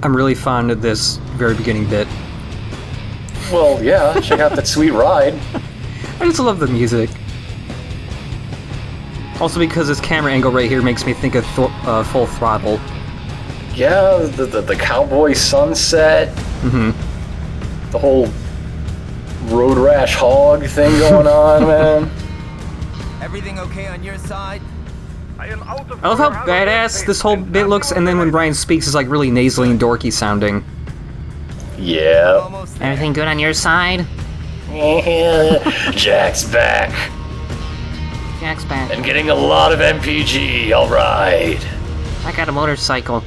I'm really fond of this very beginning bit. Well, yeah, check out that sweet ride. I just love the music. Also because this camera angle right here makes me think of Full Throttle. Yeah, the cowboy sunset. Mm-hmm. The whole road rash hog thing going on, man. Everything okay on your side? I love how badass this whole bit looks, and then when Brian speaks, it's like really nasally and dorky sounding. Yeah. Everything good on your side? Jack's back. Jack's back. And getting a lot of MPG, alright. I got a motorcycle.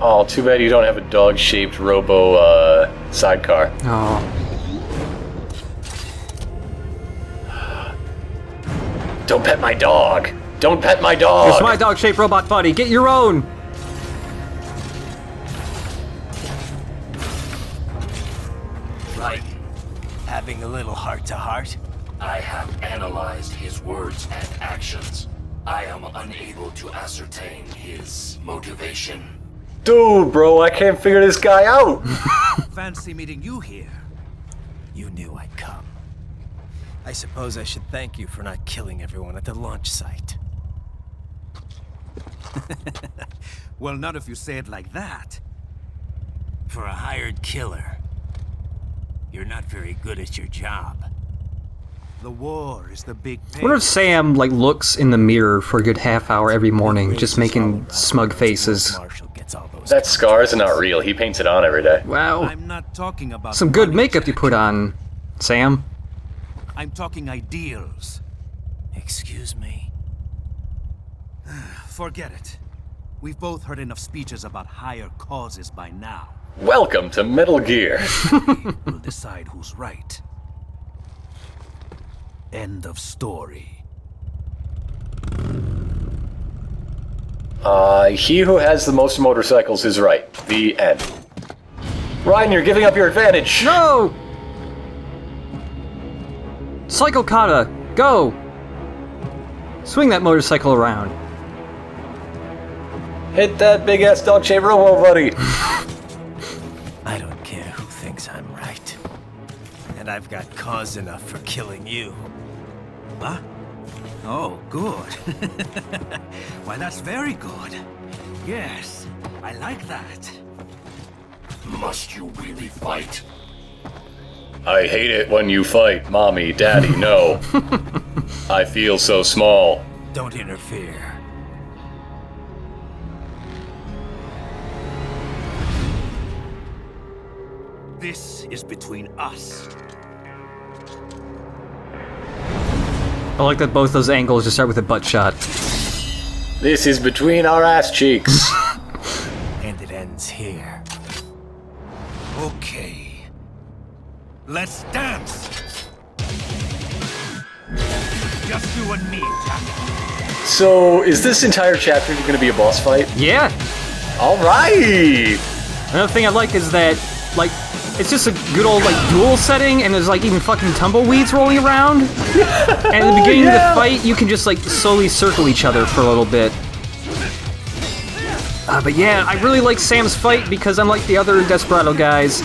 Oh, too bad you don't have a dog-shaped robo sidecar. Oh. Don't pet my dog. Don't pet my dog. It's my dog-shaped robot buddy. Get your own. Right. Having a little heart-to-heart? I have analyzed his words and actions. I am unable to ascertain his motivation. Dude, bro, I can't figure this guy out. Fancy meeting you here. You knew I'd come. I suppose I should thank you for not killing everyone at the launch site. Well, not if you say it like that. For a hired killer, you're not very good at your job. The war is the big I wonder if Sam looks in the mirror for a good half hour every morning, just making smug faces. That scars are not real. He paints it on every day. Wow. I'm not talking about Some good money, makeup you Jack. put on, Sam. I'm talking ideals. Excuse me? Forget it. We've both heard enough speeches about higher causes by now. Welcome to Metal Gear. We'll decide who's right. End of story. He who has the most motorcycles is right. The end. Ryan, you're giving up your advantage. No! Cycle kata, go! Swing that motorcycle around. Hit that big-ass dog-shaped robo, buddy. I don't care who thinks I'm right. And I've got cause enough for killing you. Huh? Oh, good. Why, that's very good. Yes, I like that. Must you really fight? I hate it when you fight, Mommy, Daddy, no. I feel so small. Don't interfere. This is between us. I like that both those angles just start with a butt shot. This is between our ass cheeks. And it ends here. Okay. Let's dance! Just you and me, Jack. So, is this entire chapter going to be a boss fight? Yeah! Alright! Another thing I like is that, it's just a good old, duel setting, and there's, even fucking tumbleweeds rolling around. And at the beginning of the fight, you can just, slowly circle each other for a little bit. But yeah, I really like Sam's fight because unlike the other Desperado guys,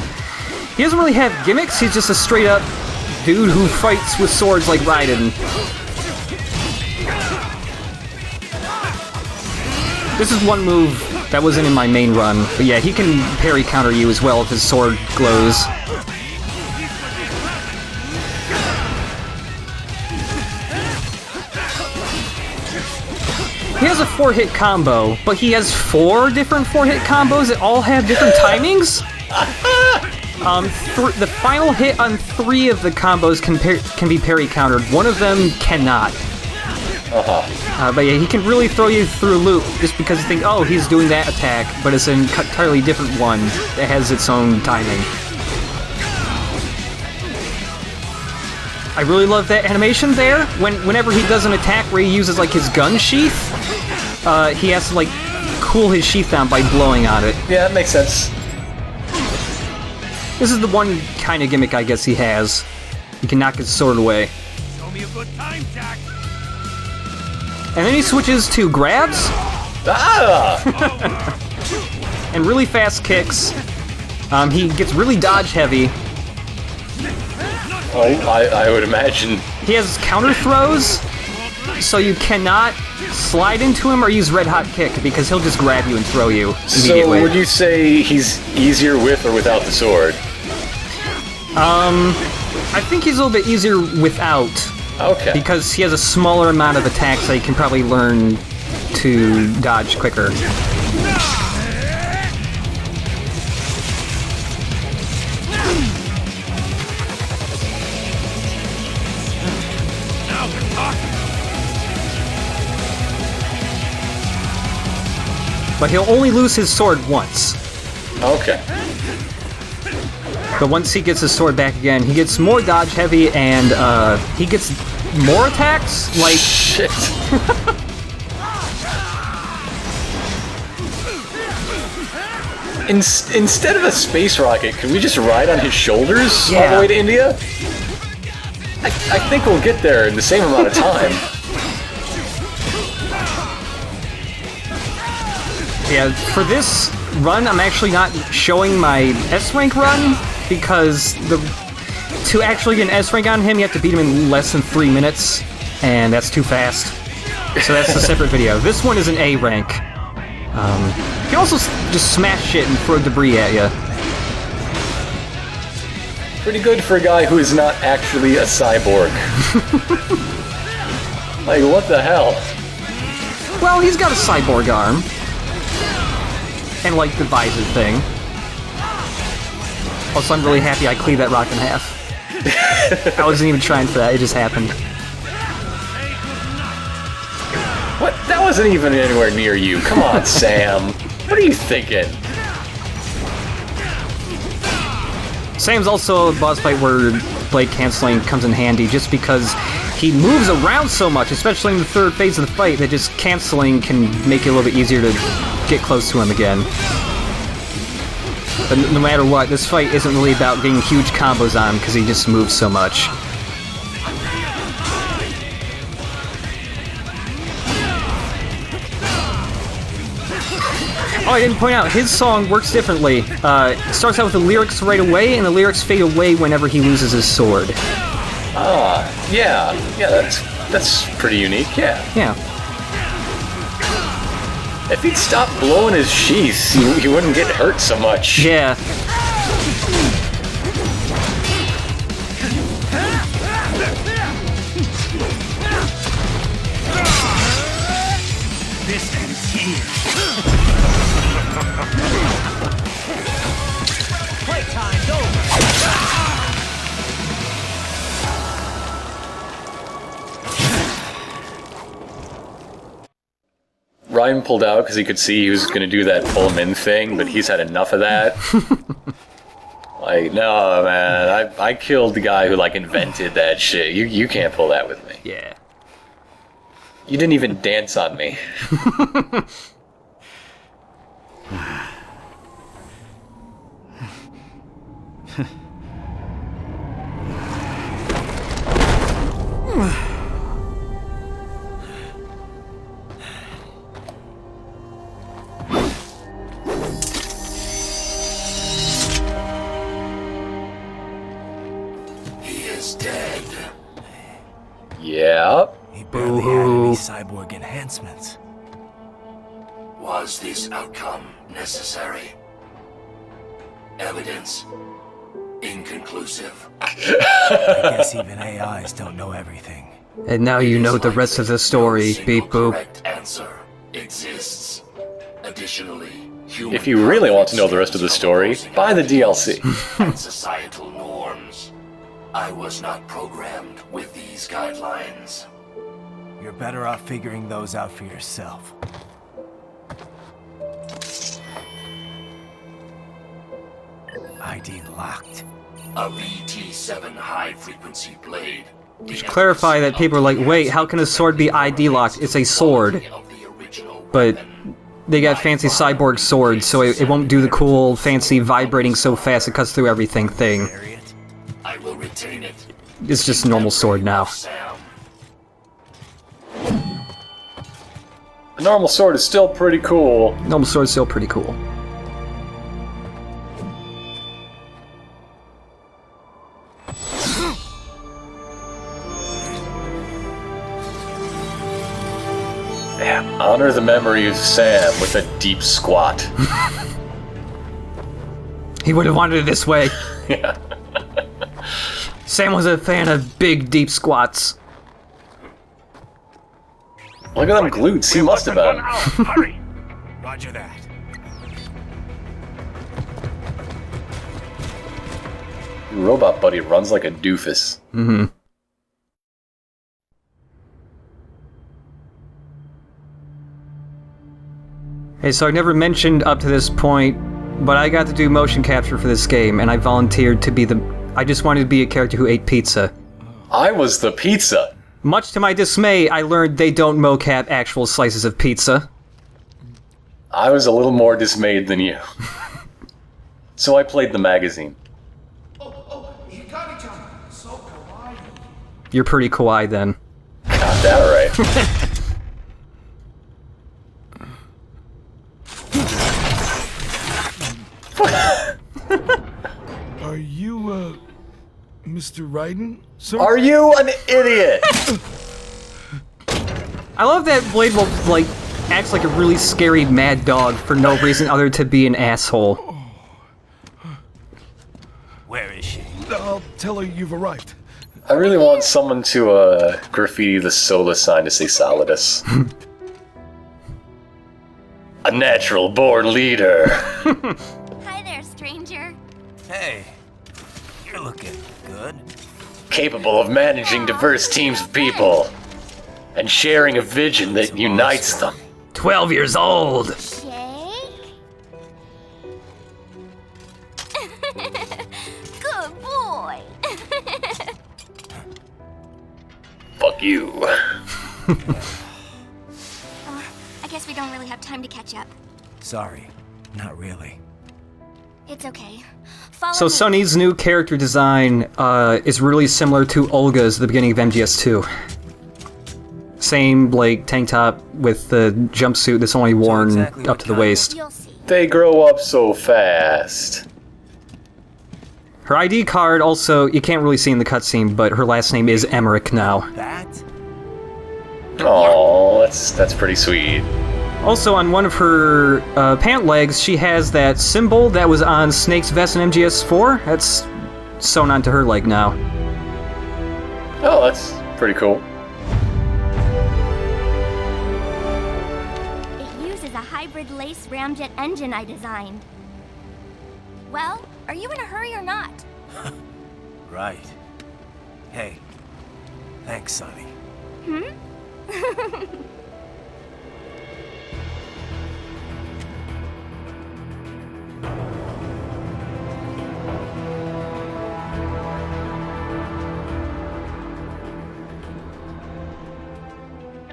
he doesn't really have gimmicks, he's just a straight-up dude who fights with swords like Raiden. This is one move that wasn't in my main run, but yeah, he can parry counter you as well if his sword glows. He has a 4-hit combo, but he has 4 different 4-hit combos that all have different timings. The final hit on 3 of the combos can be parry countered. One of them cannot. But yeah, he can really throw you through a loop just because you think, oh, he's doing that attack, but it's an entirely different one that has its own timing. I really love that animation there. Whenever he does an attack where he uses his gun sheath, he has to cool his sheath down by blowing on it. Yeah, that makes sense. This is the one kind of gimmick I guess he has. He can knock his sword away. Show me a good time, Jack. And then he switches to grabs. Ah! And really fast kicks. He gets really dodge heavy. Oh, I would imagine. He has counter throws, so you cannot slide into him or use red hot kick because he'll just grab you and throw you immediately. So would you say he's easier with or without the sword? I think he's a little bit easier without. Okay. Because he has a smaller amount of attacks that he can probably learn to dodge quicker. But he'll only lose his sword once. Okay. But once he gets his sword back again, he gets more dodge heavy and he gets more attacks? Like... Shit. Instead of a space rocket, can we just ride on his shoulders all the way to India? I think we'll get there in the same amount of time. Yeah, for this run, I'm actually not showing my S-rank run, because to actually get an S-rank on him, you have to beat him in less than 3 minutes, and that's too fast. So that's a separate video. This one is an A rank. You can also just smash shit and throw debris at you. Pretty good for a guy who is not actually a cyborg. Like, what the hell? Well, he's got a cyborg arm. And, like, the visor thing. Also, I'm really happy I cleaved that rock in half. I wasn't even trying for that, it just happened. What? That wasn't even anywhere near you. Come on, Sam. What are you thinking? Sam's also a boss fight where blade canceling comes in handy just because he moves around so much, especially in the third phase of the fight, that just canceling can make it a little bit easier to get close to him again. But no matter what, this fight isn't really about getting huge combos on him because he just moves so much. Oh, I didn't point out, his song works differently. It starts out with the lyrics right away, and the lyrics fade away whenever he loses his sword. Ah, yeah, that's pretty unique, yeah. Yeah. If he'd stop blowing his sheath, he wouldn't get hurt so much. Yeah. This ends here. Playtime's over. Ryan pulled out because he could see he was going to do that pull him in thing, but he's had enough of that. Like, no, man, I killed the guy who, like, invented that shit. You can't pull that with me. Yeah. You didn't even dance on me. Dead. Yeah. He barely had any cyborg enhancements. Was this outcome necessary? Evidence inconclusive. I guess even AIs don't know everything. And now you know the rest of the story, beep boop. Correct answer exists. Additionally, human If you really want to know the rest of the story, buy the DLC. and societal norms. I was not programmed with these guidelines. You're better off figuring those out for yourself. ID locked. A BT7 high-frequency blade. You should clarify that people are like, wait, how can a sword be ID locked? It's a sword. But they got fancy cyborg swords, so it won't do the cool, fancy, vibrating so fast it cuts through everything thing. I will retain it. It's just a normal sword now. Sam, The normal sword is still pretty cool. Normal sword's still pretty cool. Yeah, honor the memory of Sam with a deep squat. He would have wanted it this way. Yeah. Sam was a fan of big, deep squats. Look at them glutes, he must have been. Hurry! Roger that. Robot Buddy runs like a doofus. Mm-hmm. Hey, so I never mentioned up to this point, but I got to do motion capture for this game, and I volunteered to be I just wanted to be a character who ate pizza. I was the pizza. Much to my dismay, I learned they don't mocap actual slices of pizza. I was a little more dismayed than you. So I played the magazine. You're pretty kawaii then. Got that right. Are you, Mr. Raiden, sir? Are you an idiot? I love that Blade Wolf, like, acts like a really scary mad dog for no reason other to be an asshole. Where is she? I'll tell her you've arrived. I really want someone to graffiti the Sola sign to say Solidus. A natural born leader. Hi there, stranger. Hey, you're looking good. Capable of managing diverse teams of people. And sharing a vision that unites them. 12 years old! Shake. Good boy. Fuck you. I guess we don't really have time to catch up. Sorry, not really. It's okay. Follow So me. Sunny's new character design is really similar to Olga's at the beginning of MGS2. Same, like, tank top with the jumpsuit that's only worn exactly up what to the kind? waist. You'll see. They grow up so fast. Her ID card also, you can't really see in the cutscene, but her last name is Emmerich now. That? Oh, that's pretty sweet. Also, on one of her pant legs, she has that symbol that was on Snake's vest in MGS4. That's sewn onto her leg now. Oh, that's pretty cool. It uses a hybrid lace ramjet engine I designed. Well, are you in a hurry or not? Right. Hey, thanks, Sonny. The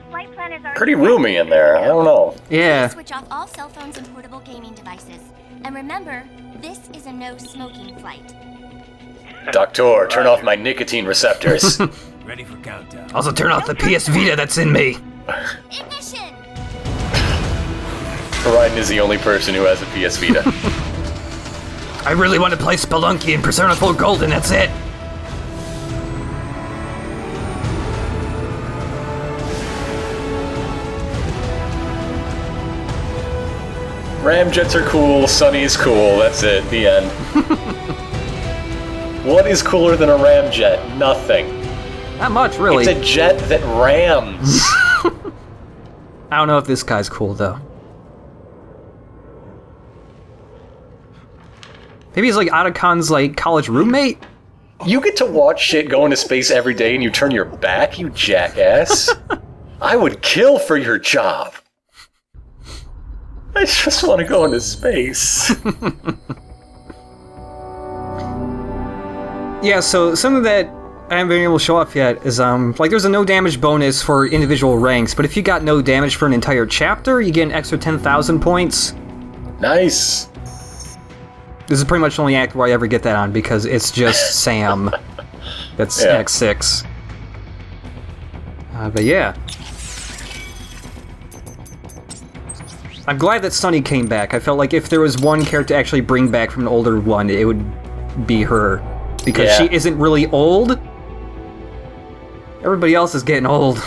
flight plan is already Pretty roomy in there. I don't know. Yeah. Switch off all cell phones and portable gaming devices. And remember, this is a no smoking flight. Doctor, turn off my nicotine receptors. Ready for countdown. Also, turn off the PS Vita that's in me. Ignition! Raiden is the only person who has a PS Vita. I really want to play Spelunky and Persona 4 Golden, that's it. Ramjets are cool, Sunny is cool, that's it, the end. What is cooler than a ramjet? Nothing. Not much, really. It's a jet that rams. I don't know if this guy's cool, though. Maybe he's like Otacon's, like, college roommate? You get to watch shit go into space every day and you turn your back, you jackass. I would kill for your job. I just want to go into space. Yeah, so something that I haven't been able to show off yet is, like, there's a no damage bonus for individual ranks, but if you got no damage for an entire chapter, you get an extra 10,000 points. Nice. This is pretty much the only act where I ever get that on, because it's just Sam. That's Yeah. Act 6. But yeah. I'm glad that Sunny came back. I felt like if there was one character to actually bring back from an older one, it would be her. Because she isn't really old. Everybody else is getting old.